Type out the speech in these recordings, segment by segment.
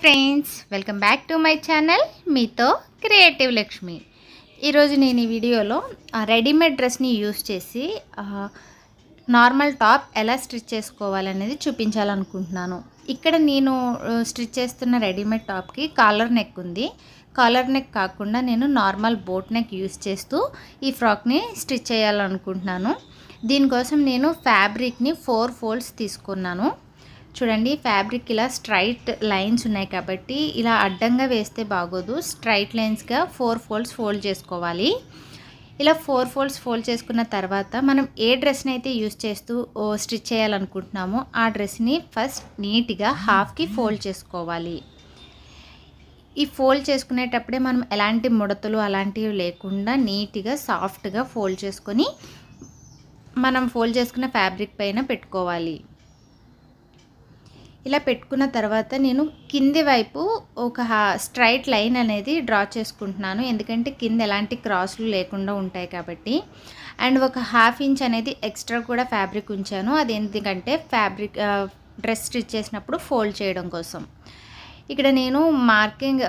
Friends, welcome back to my channel మీతో creative Lakshmi. ఈరోజు నేను ఈ వీడియోలో రెడీమేడ్ డ్రెస్ని యూస్ చేసి నార్మల్ టాప్ ఎలా స్టిచ్ చేసుకోవాలనేది చూపించాలనుకుంటున్నాను. ఇక్కడ నేను స్టిచ్ చేస్తున్న రెడీమేడ్ టాప్కి కాలర్ నెక్ ఉంది. కాలర్ నెక్ కాకుండా నేను నార్మల్ బోట్ నెక్ యూస్ చేస్తూ ఈ ఫ్రాక్ని స్టిచ్ చేయాలనుకుంటున్నాను. దీనికోసం నేను ఫ్యాబ్రిక్ని 4 ఫోల్డ్స్ తీసుకున్నాను. చూడండి, ఫ్యాబ్రిక్ ఇలా స్ట్రైట్ లైన్స్ ఉన్నాయి కాబట్టి ఇలా అడ్డంగా వేస్తే బాగోదు. స్ట్రైట్ లైన్స్గా 4 ఫోల్డ్స్ ఫోల్డ్ చేసుకోవాలి. ఇలా 4 ఫోల్డ్స్ ఫోల్డ్ చేసుకున్న తర్వాత మనం ఏ డ్రెస్ని అయితే యూస్ చేస్తూ స్టిచ్ చేయాలనుకుంటున్నామో ఆ డ్రెస్ని ఫస్ట్ నీట్గా హాఫ్కి ఫోల్డ్ చేసుకోవాలి. ఈ ఫోల్డ్ చేసుకునేటప్పుడే మనం ఎలాంటి ముడతలు అలాంటివి లేకుండా నీట్గా సాఫ్ట్గా ఫోల్డ్ చేసుకొని మనం ఫోల్డ్ చేసుకున్న ఫ్యాబ్రిక్ పైన పెట్టుకోవాలి. ఇలా పెట్టుకున్న తర్వాత నేను కింది వైపు ఒక స్ట్రైట్ లైన్ అనేది డ్రా చేసుకుంటున్నాను. ఎందుకంటే కింద ఎలాంటి క్రాస్లు లేకుండా ఉంటాయి కాబట్టి. అండ్ ఒక 1/2 ఇంచ్ అనేది ఎక్స్ట్రా కూడా ఫ్యాబ్రిక్ ఉంచాను. అది ఎందుకంటే ఫ్యాబ్రిక్ డ్రెస్ స్టిచ్ చేసినప్పుడు ఫోల్డ్ చేయడం కోసం. ఇక్కడ నేను మార్కింగ్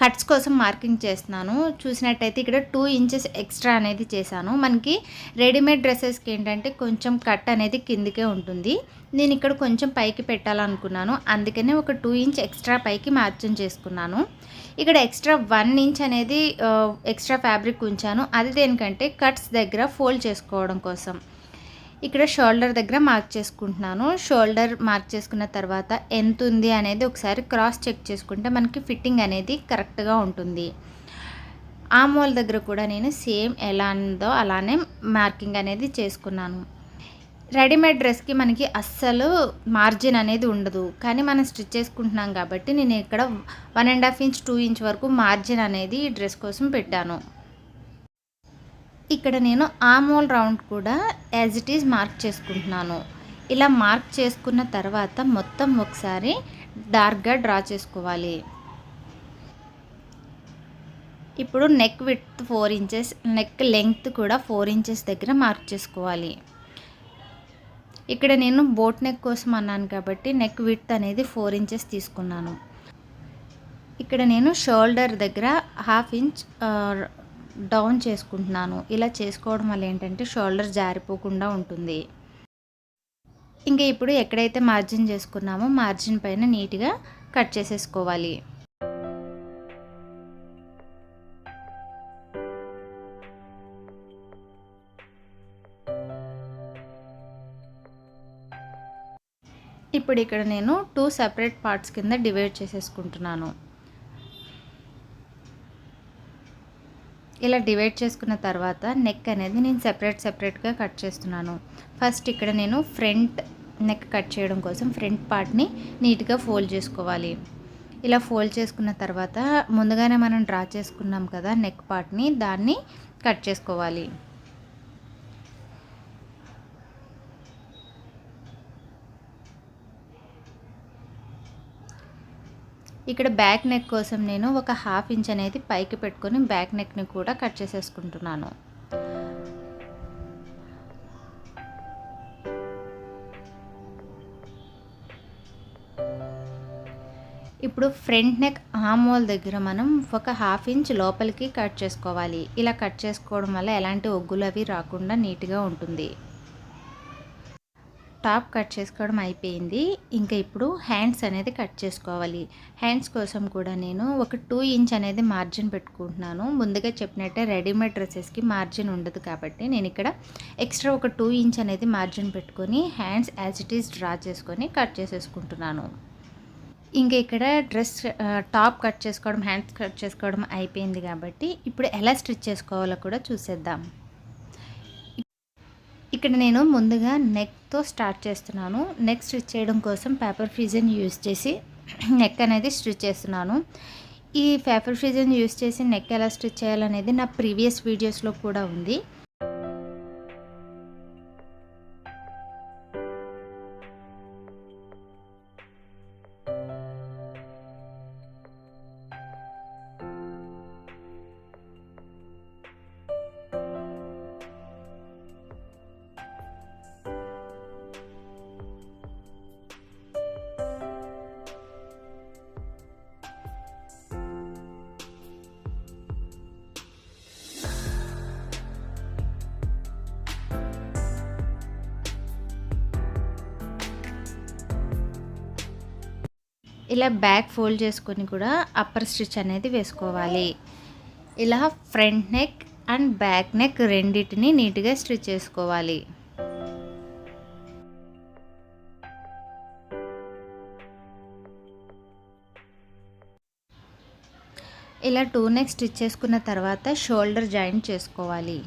కట్స్ కోసం మార్కింగ్ చేస్తున్నాను. చూసినట్టయితే ఇక్కడ 2 ఇంచెస్ ఎక్స్ట్రా అనేది చేశాను. మనకి రెడీమేడ్ డ్రెస్సెస్కి ఏంటంటే కొంచెం కట్ అనేది కిందికే ఉంటుంది. నేను ఇక్కడ కొంచెం పైకి పెట్టాలనుకున్నాను. అందుకనే ఒక 2 ఇంచ్ ఎక్స్ట్రా పైకి మార్జిన్ చేసుకున్నాను. ఇక్కడ ఎక్స్ట్రా 1 ఇంచ్ అనేది ఎక్స్ట్రా ఫ్యాబ్రిక్ ఉంచాను. అది దేనికంటే కట్స్ దగ్గర ఫోల్డ్ చేసుకోవడం కోసం. ఇక్కడ షోల్డర్ దగ్గర మార్క్ చేసుకుంటున్నాను. షోల్డర్ మార్క్ చేసుకున్న తర్వాత ఎంత ఉంది అనేది ఒకసారి క్రాస్ చెక్ చేసుకుంటే మనకి ఫిట్టింగ్ అనేది కరెక్ట్గా ఉంటుంది. ఆర్మ్ దగ్గర కూడా నేను సేమ్ ఎలా ఉందో అలానే మార్కింగ్ అనేది చేసుకున్నాను. రెడీమేడ్ డ్రెస్కి మనకి అస్సలు మార్జిన్ అనేది ఉండదు. కానీ మనం స్టిచ్ చేసుకుంటున్నాం కాబట్టి నేను ఇక్కడ 1.5 ఇంచ్ 2 ఇంచ్ వరకు మార్జిన్ అనేది ఈ డ్రెస్ కోసం పెట్టాను. ఇక్కడ నేను ఆర్మ్ హోల్ రౌండ్ కూడా యాజ్ ఇట్ ఈజ్ మార్క్ చేసుకుంటున్నాను. ఇలా మార్క్ చేసుకున్న తర్వాత మొత్తం ఒకసారి డార్క్గా డ్రా చేసుకోవాలి. ఇప్పుడు neck width 4 inches, neck length కూడా 4 ఇంచెస్ దగ్గర మార్క్ చేసుకోవాలి. ఇక్కడ నేను బోట్ నెక్ కోసం అన్నాను కాబట్టి నెక్ విడ్త్ అనేది 4 ఇంచెస్ తీసుకున్నాను. ఇక్కడ నేను షోల్డర్ దగ్గర 1/2 ఇంచ్ డౌన్ చేసుకుంటున్నాను. ఇలా చేసుకోవడం వల్ల ఏంటంటే షోల్డర్ జారిపోకుండా ఉంటుంది. ఇంకా ఇప్పుడు ఎక్కడైతే మార్జిన్ చేసుకున్నామో మార్జిన్ పైన నీట్గా కట్ చేసేసుకోవాలి. ఇప్పుడు ఇక్కడ నేను 2 సెపరేట్ పార్ట్స్ కింద డివైడ్ చేసేసుకుంటున్నాను. ఇలా డివైడ్ చేసుకున్న తర్వాత నెక్ అనేది నేను సెపరేట్గా కట్ చేస్తున్నాను. ఫస్ట్ ఇక్కడ నేను ఫ్రంట్ నెక్ కట్ చేయడం కోసం ఫ్రంట్ పార్ట్ని నీట్గా ఫోల్డ్ చేసుకోవాలి. ఇలా ఫోల్డ్ చేసుకున్న తర్వాత ముందుగానే మనం డ్రా చేసుకున్నాం కదా నెక్ పార్ట్ని, దాన్ని కట్ చేసుకోవాలి. ఇక్కడ బ్యాక్ నెక్ కోసం నేను ఒక 1/2 ఇంచ్ అనేది పైకి పెట్టుకొని బ్యాక్ నెక్ని కూడా కట్ చేసేసుకుంటున్నాను. ఇప్పుడు ఫ్రంట్ నెక్ ఆర్మ్ హోల్ దగ్గర మనం ఒక 1/2 ఇంచ్ లోపలికి కట్ చేసుకోవాలి. ఇలా కట్ చేసుకోవడం వల్ల ఎలాంటి ఒగ్గులు అవి రాకుండా నీట్గా ఉంటుంది. టాప్ కట్ చేసుకోవడం అయిపోయింది. ఇంకా ఇప్పుడు హ్యాండ్స్ అనేది కట్ చేసుకోవాలి. హ్యాండ్స్ కోసం కూడా నేను ఒక 2 ఇంచ్ అనేది మార్జిన్ పెట్టుకుంటున్నాను. ముందుగా చెప్పినట్టే రెడీమేడ్ డ్రెస్సెస్కి మార్జిన్ ఉండదు కాబట్టి నేను ఇక్కడ ఎక్స్ట్రా ఒక 2 ఇంచ్ అనేది మార్జిన్ పెట్టుకొని hands as it is draw చేసుకొని కట్ చేసేసుకుంటున్నాను. ఇంకా ఇక్కడ డ్రెస్ టాప్ కట్ చేసుకోవడం, హ్యాండ్స్ కట్ చేసుకోవడం అయిపోయింది కాబట్టి ఇప్పుడు ఎలా స్టిచ్ చేసుకోవాలో కూడా చూసేద్దాం. ఇక్కడ నేను ముందుగా నెక్తో స్టార్ట్ చేస్తున్నాను. నెక్ స్టిచ్ చేయడం కోసం పేపర్ ఫ్యూజన్ యూస్ చేసి నెక్ అనేది స్టిచ్ చేస్తున్నాను. ఈ పేపర్ ఫ్యూజన్ యూస్ చేసి నెక్ ఎలా స్టిచ్ చేయాలనేది నా ప్రీవియస్ వీడియోస్లో కూడా ఉంది. ఇలా బ్యాక్ ఫోల్డ్ చేసుకొని కూడా అప్పర్ స్టిచ్ అనేది వేసుకోవాలి. ఇలా front neck and back neck రెండింటిని నీట్గా స్టిచ్ చేసుకోవాలి. ఇలా 2 నెక్ స్టిచ్ చేసుకున్న తర్వాత షోల్డర్ జాయింట్ చేసుకోవాలి.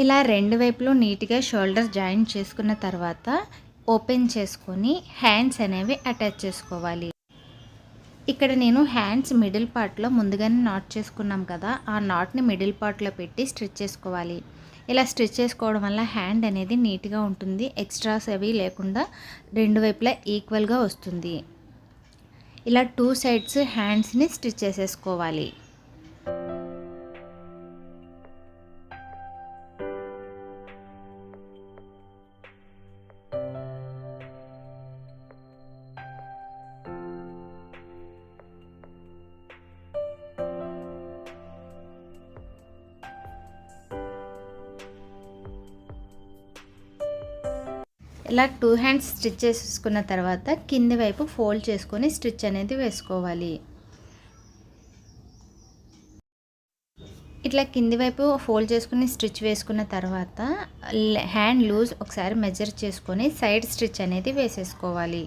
ఇలా రెండు వైపులు నీట్గా షోల్డర్ జాయింట్ చేసుకున్న తర్వాత ఓపెన్ చేసుకొని హ్యాండ్స్ అనేవి అటాచ్ చేసుకోవాలి. ఇక్కడ నేను హ్యాండ్స్ మిడిల్ పార్ట్లో ముందుగానే నాట్ చేసుకున్నాం కదా, ఆ నాట్ని మిడిల్ పార్ట్లో పెట్టి స్టిచ్ చేసుకోవాలి. ఇలా స్టిచ్ చేసుకోవడం వల్ల హ్యాండ్ అనేది నీట్గా ఉంటుంది, ఎక్స్ట్రాస్ అవి లేకుండా రెండు వైపులా ఈక్వల్గా వస్తుంది. ఇలా 2 సైడ్స్ హ్యాండ్స్ని స్టిచ్ చేసేసుకోవాలి. ఇలా 2 హ్యాండ్స్ స్టిచ్ చేసుకున్న తర్వాత కింది వైపు ఫోల్డ్ చేసుకొని స్టిచ్ అనేది వేసుకోవాలి. ఇట్లా కింది వైపు ఫోల్డ్ చేసుకుని స్టిచ్ వేసుకున్న తర్వాత హ్యాండ్ లూజ్ ఒకసారి మెజర్ చేసుకొని సైడ్ స్టిచ్ అనేది వేసేసుకోవాలి.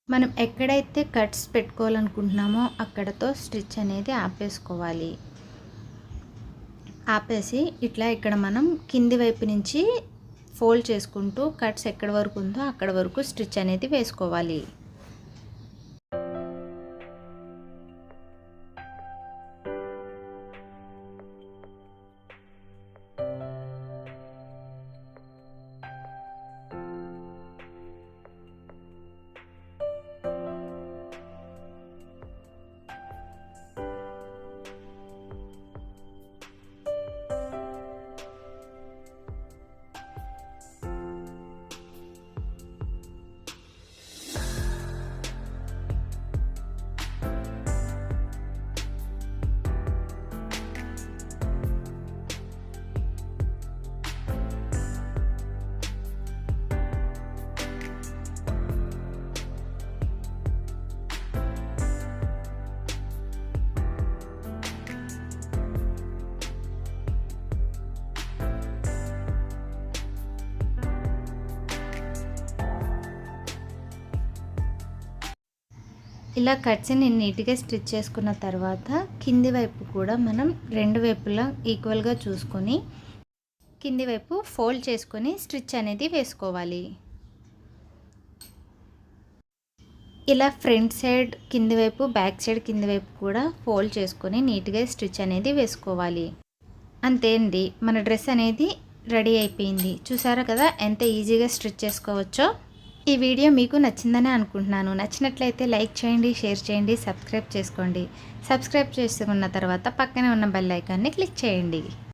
మనం ఎక్కడైతే కట్స్ పెట్టుకోవాలనుకుంటున్నామో అక్కడతో స్టిచ్ అనేది ఆపేసుకోవాలి. ఆపేసి ఇట్లా ఇక్కడ మనం కింది వైపు నుంచి ఫోల్డ్ చేసుకుంటూ కట్స్ ఎక్కడి వరకు ఉందో అక్కడ వరకు స్టిచ్ అనేది వేసుకోవాలి. ఇలా కట్స్ని నీట్గా స్టిచ్ చేసుకున్న తర్వాత కింది వైపు కూడా మనం రెండు వైపులా ఈక్వల్గా చూసుకొని కింది వైపు ఫోల్డ్ చేసుకొని స్టిచ్ అనేది వేసుకోవాలి. ఇలా ఫ్రంట్ సైడ్ కింది వైపు బ్యాక్ సైడ్ కింది వైపు కూడా ఫోల్డ్ చేసుకొని నీట్గా స్టిచ్ అనేది వేసుకోవాలి. అంతే అండి, మన డ్రెస్ అనేది రెడీ అయిపోయింది. చూసారా కదా ఎంత ఈజీగా స్టిచ్ చేసుకోవచ్చో. ఈ వీడియో మీకు నచ్చిందని అనుకుంటున్నాను. నచ్చినట్లయితే లైక్ చేయండి, షేర్ చేయండి, సబ్స్క్రైబ్ చేసుకోండి. సబ్స్క్రైబ్ చేసుకున్న తర్వాత పక్కనే ఉన్న బెల్ ఐకాన్ని క్లిక్ చేయండి.